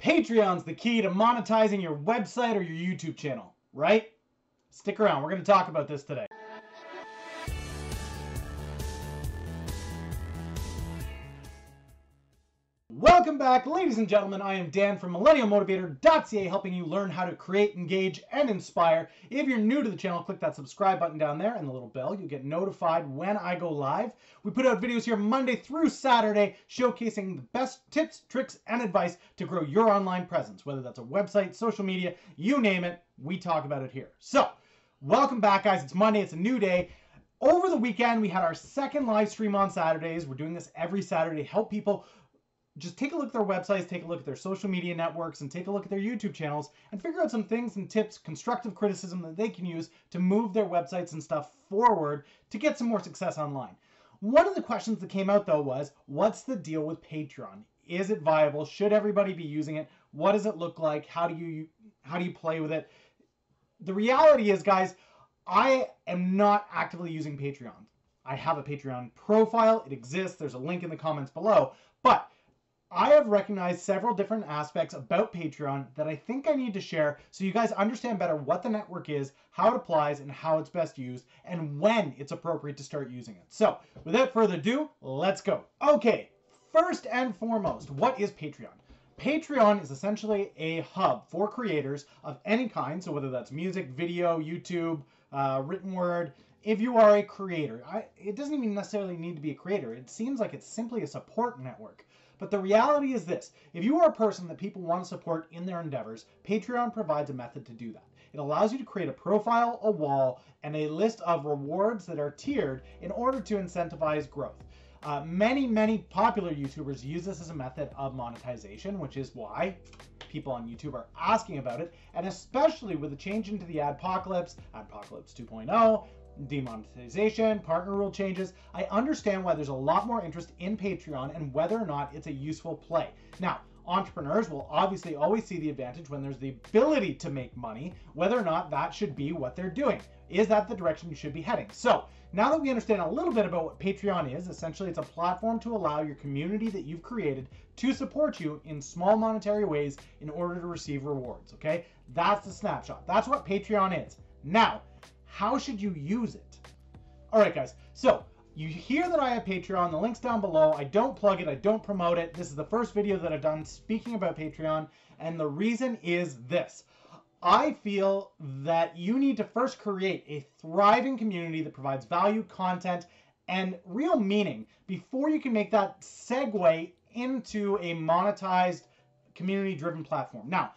Patreon's the key to monetizing your website or your YouTube channel, right? Stick around, we're going to talk about this today. Welcome back, ladies and gentlemen. I am Dan from MillennialMotivator.ca, helping you learn how to create, engage, and inspire. If you're new to the channel, click that subscribe button down there and the little bell. You'll get notified when I go live. We put out videos here Monday through Saturday, showcasing the best tips, tricks, and advice to grow your online presence, whether that's a website, social media, you name it, we talk about it here. So, welcome back, guys. It's Monday. It's a new day. Over the weekend, we had our second live stream on Saturdays. We're doing this every Saturday to help people just take a look at their websites, take a look at their social media networks, and take a look at their YouTube channels and figure out some things and tips, constructive criticism that they can use to move their websites and stuff forward to get some more success online. One of the questions that came out though was, what's the deal with Patreon? Is it viable? Should everybody be using it? What does it look like? How do you play with it? The reality is, guys, I am not actively using Patreon. I have a Patreon profile. It exists. There's a link in the comments below. But I have recognized several different aspects about Patreon that I think I need to share so you guys understand better what the network is, how it applies, and how it's best used, and when it's appropriate to start using it. So, without further ado, let's go. Okay, first and foremost, what is Patreon? Patreon is essentially a hub for creators of any kind, so whether that's music, video, YouTube, written word. If you are a creator, it doesn't even necessarily need to be a creator. It seems like it's simply a support network. But the reality is this: if you are a person that people want to support in their endeavors, Patreon provides a method to do that. It allows you to create a profile, a wall, and a list of rewards that are tiered in order to incentivize growth. Many popular YouTubers use this as a method of monetization, which is why people on YouTube are asking about it, and especially with the change into the Adpocalypse 2.0, demonetization, partner rule changes, I understand why there's a lot more interest in Patreon and whether or not it's a useful play. Now, entrepreneurs will obviously always see the advantage when there's the ability to make money, whether or not that should be what they're doing. Is that the direction you should be heading? So, now that we understand a little bit about what Patreon is, essentially it's a platform to allow your community that you've created to support you in small monetary ways in order to receive rewards, okay? That's the snapshot. That's what Patreon is. Now, how should you use it? All right, guys, so you hear that I have Patreon. The link's down below. I don't plug it. I don't promote it. This is the first video that I've done speaking about Patreon, and the reason is this. I feel that you need to first create a thriving community that provides value, content, and real meaning before you can make that segue into a monetized, community-driven platform. Now,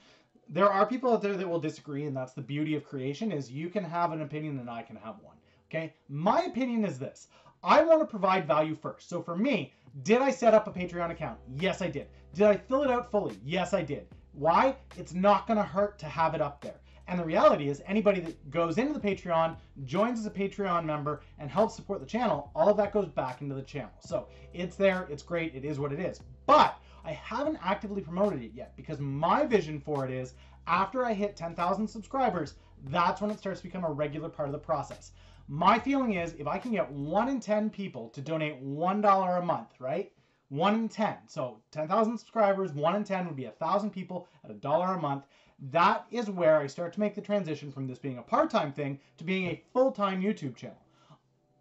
there are people out there that will disagree, and that's the beauty of creation, is you can have an opinion and I can have one, okay? My opinion is this. I want to provide value first. So for me, did I set up a Patreon account? Yes, I did. Did I fill it out fully? Yes, I did. Why? It's not going to hurt to have it up there. And the reality is anybody that goes into the Patreon, joins as a Patreon member, and helps support the channel, all of that goes back into the channel. So it's there, it's great, it is what it is. But I haven't actively promoted it yet because my vision for it is after I hit 10,000 subscribers, that's when it starts to become a regular part of the process. My feeling is if I can get 1 in 10 people to donate $1 a month, right? 1 in 10. So 10,000 subscribers, 1 in 10 would be 1,000 people at $1 a month. That is where I start to make the transition from this being a part-time thing to being a full-time YouTube channel.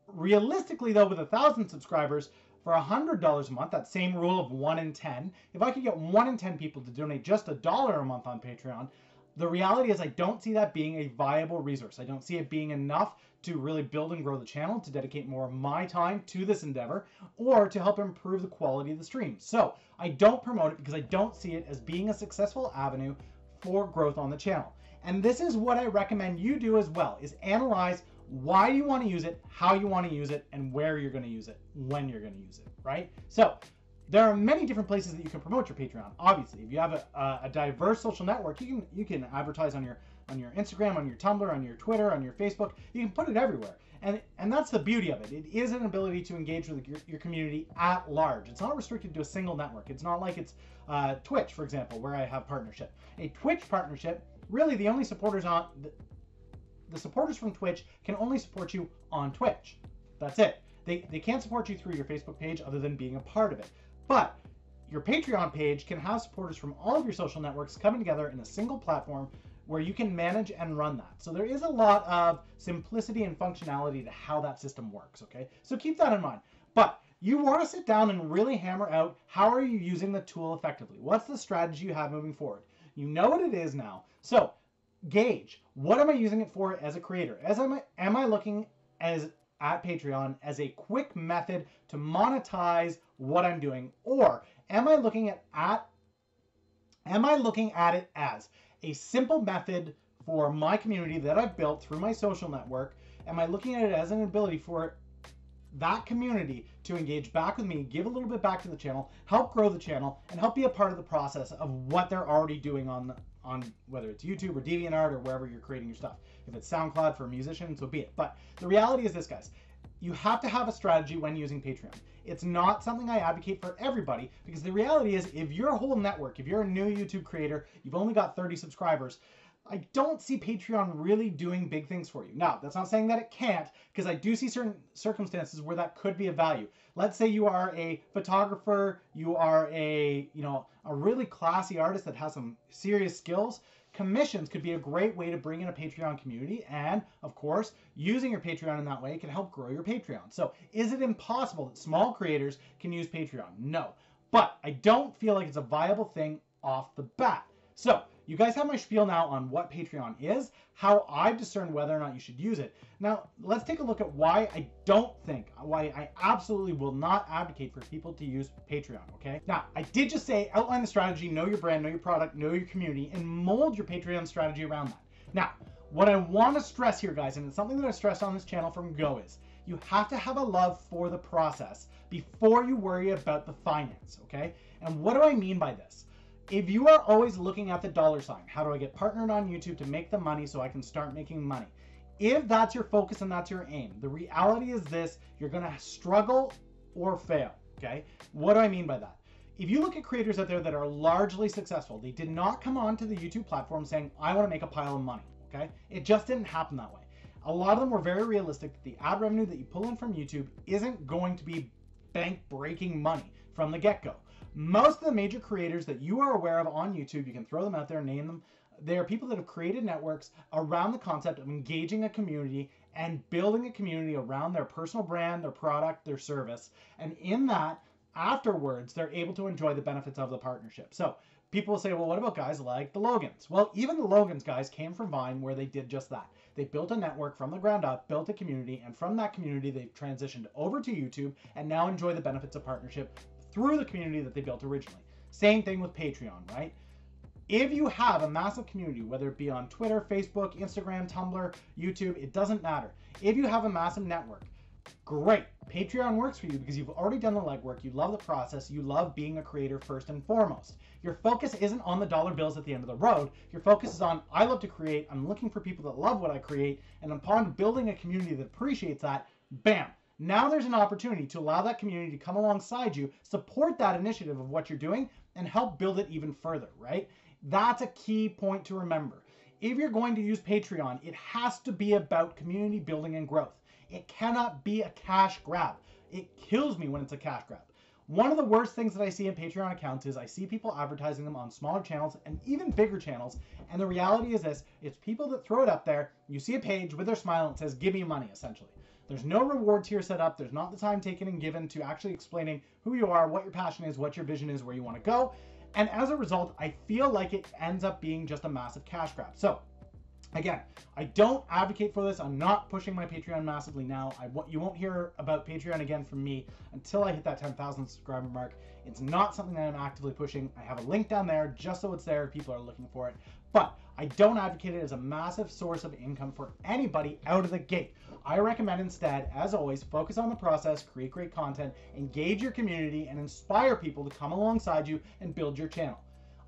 Realistically though, with 1,000 subscribers, for $100 a month, that same rule of 1 in 10, if I could get 1 in 10 people to donate just $1 a month on Patreon, the reality is I don't see that being a viable resource. I don't see it being enough to really build and grow the channel, to dedicate more of my time to this endeavor, or to help improve the quality of the stream. So I don't promote it because I don't see it as being a successful avenue for growth on the channel. And this is what I recommend you do as well, is analyze why you want to use it, how you want to use it, and where you're going to use it, when you're going to use it, right? So there are many different places that you can promote your Patreon. Obviously, if you have a diverse social network, you can advertise on your Instagram, on your Tumblr, on your Twitter, on your Facebook. You can put it everywhere. And that's the beauty of it. It is an ability to engage with your community at large. It's not restricted to a single network. It's not like it's Twitch, for example, where I have partnership. A Twitch partnership, really the only supporters on the supporters from Twitch can only support you on Twitch. That's it. They can't support you through your Facebook page other than being a part of it. But your Patreon page can have supporters from all of your social networks coming together in a single platform where you can manage and run that. So there is a lot of simplicity and functionality to how that system works, okay? So keep that in mind. But you want to sit down and really hammer out, how are you using the tool effectively? What's the strategy you have moving forward? You know what it is now. So gauge, what am I using it for as a creator? Am I looking at Patreon as a quick method to monetize what I'm doing? Or am I looking at it as a simple method for my community that I've built through my social network? Am I looking at it as an ability for that community to engage back with me, give a little bit back to the channel, help grow the channel, and help be a part of the process of what they're already doing on whether it's YouTube or DeviantArt or wherever you're creating your stuff. If it's SoundCloud for a musician, so be it. But the reality is this, guys. You have to have a strategy when using Patreon. It's not something I advocate for everybody, because the reality is, if your whole network, if you're a new YouTube creator, you've only got 30 subscribers, I don't see Patreon really doing big things for you. Now, that's not saying that it can't, because I do see certain circumstances where that could be of value. Let's say you are a photographer, you are a really classy artist that has some serious skills. Commissions could be a great way to bring in a Patreon community, and of course, using your Patreon in that way can help grow your Patreon. So is it impossible that small creators can use Patreon? No, but I don't feel like it's a viable thing off the bat. So you guys have my spiel now on what Patreon is, how I discern whether or not you should use it. Now, let's take a look at why I absolutely will not advocate for people to use Patreon, okay? Now, I did just say outline the strategy, know your brand, know your product, know your community, and mold your Patreon strategy around that. Now, what I want to stress here, guys, and it's something that I stressed on this channel from go, is you have to have a love for the process before you worry about the finance, okay? And what do I mean by this? If you are always looking at the dollar sign, how do I get partnered on YouTube to make the money so I can start making money? If that's your focus and that's your aim, the reality is this: you're going to struggle or fail, okay? What do I mean by that? If you look at creators out there that are largely successful, they did not come onto the YouTube platform saying, I want to make a pile of money, okay? It just didn't happen that way. A lot of them were very realistic that the ad revenue that you pull in from YouTube isn't going to be bank-breaking money from the get-go. Most of the major creators that you are aware of on YouTube, you can throw them out there, name them. They are people that have created networks around the concept of engaging a community and building a community around their personal brand, their product, their service. And in that, afterwards, they're able to enjoy the benefits of the partnership. So people will say, well, what about guys like the Logans? Well, even the Logans guys came from Vine, where they did just that. They built a network from the ground up, built a community, and from that community, they've transitioned over to YouTube and now enjoy the benefits of partnership through the community that they built originally. Same thing with Patreon, right? If you have a massive community, whether it be on Twitter, Facebook, Instagram, Tumblr, YouTube, it doesn't matter. If you have a massive network, great. Patreon works for you because you've already done the legwork, you love the process, you love being a creator first and foremost. Your focus isn't on the dollar bills at the end of the road. Your focus is on, I love to create, I'm looking for people that love what I create, and upon building a community that appreciates that, bam. Now there's an opportunity to allow that community to come alongside you, support that initiative of what you're doing, and help build it even further, right? That's a key point to remember. If you're going to use Patreon, it has to be about community building and growth. It cannot be a cash grab. It kills me when it's a cash grab. One of the worst things that I see in Patreon accounts is I see people advertising them on smaller channels and even bigger channels. And the reality is this: it's people that throw it up there. You see a page with their smile and it says, give me money, essentially. There's no reward tier set up. There's not the time taken and given to actually explaining who you are, what your passion is, what your vision is, where you want to go. And as a result, I feel like it ends up being just a massive cash grab. So again, I don't advocate for this. I'm not pushing my Patreon massively now. You won't hear about Patreon again from me until I hit that 10,000 subscriber mark. It's not something that I'm actively pushing. I have a link down there just so it's there if people are looking for it. But I don't advocate it as a massive source of income for anybody out of the gate. I recommend instead, as always, focus on the process, create great content, engage your community, and inspire people to come alongside you and build your channel.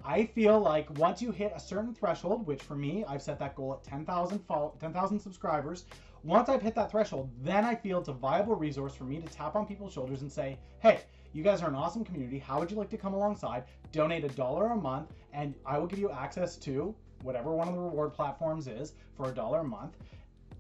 I feel like once you hit a certain threshold, which for me, I've set that goal at 10,000 subscribers. Once I've hit that threshold, then I feel it's a viable resource for me to tap on people's shoulders and say, hey, you guys are an awesome community. How would you like to come alongside? Donate $1 a month, and I will give you access to whatever one of the reward platforms is for $1 a month.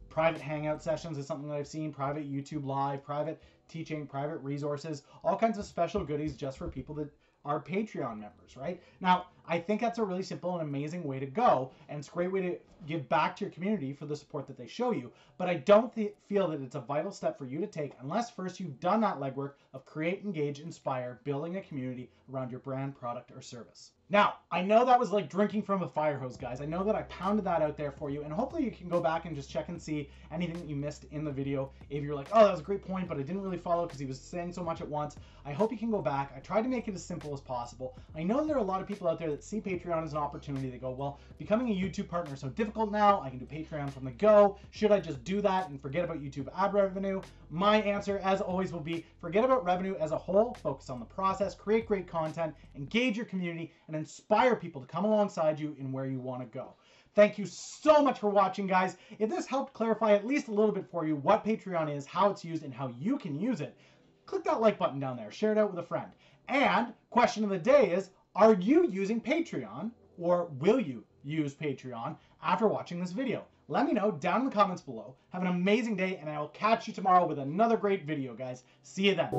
Private hangout sessions is something that I've seen, private YouTube live, private teaching, private resources, all kinds of special goodies just for people that our Patreon members, right? Now, I think that's a really simple and amazing way to go, and it's a great way to give back to your community for the support that they show you. But I don't feel that it's a vital step for you to take unless first you've done that legwork of create, engage, inspire, building a community around your brand, product, or service. Now, I know that was like drinking from a fire hose, guys. I know that I pounded that out there for you, and hopefully you can go back and just check and see anything that you missed in the video. If you're like, oh, that was a great point, but I didn't really follow because he was saying so much at once, I hope you can go back. I tried to make it as simple as possible. I know there are a lot of people out there that see Patreon as an opportunity. They go, well, becoming a YouTube partner is so difficult now. I can do Patreon from the go. Should I just do that and forget about YouTube ad revenue? My answer, as always, will be forget about revenue as a whole. Focus on the process, create great content, engage your community, and inspire people to come alongside you in where you want to go. Thank you so much for watching, guys. If this helped clarify at least a little bit for you what Patreon is, how it's used, and how you can use it, click that like button down there. Share it out with a friend. And question of the day is, are you using Patreon, or will you use Patreon after watching this video? Let me know down in the comments below. Have an amazing day, and I will catch you tomorrow with another great video, guys. See you then.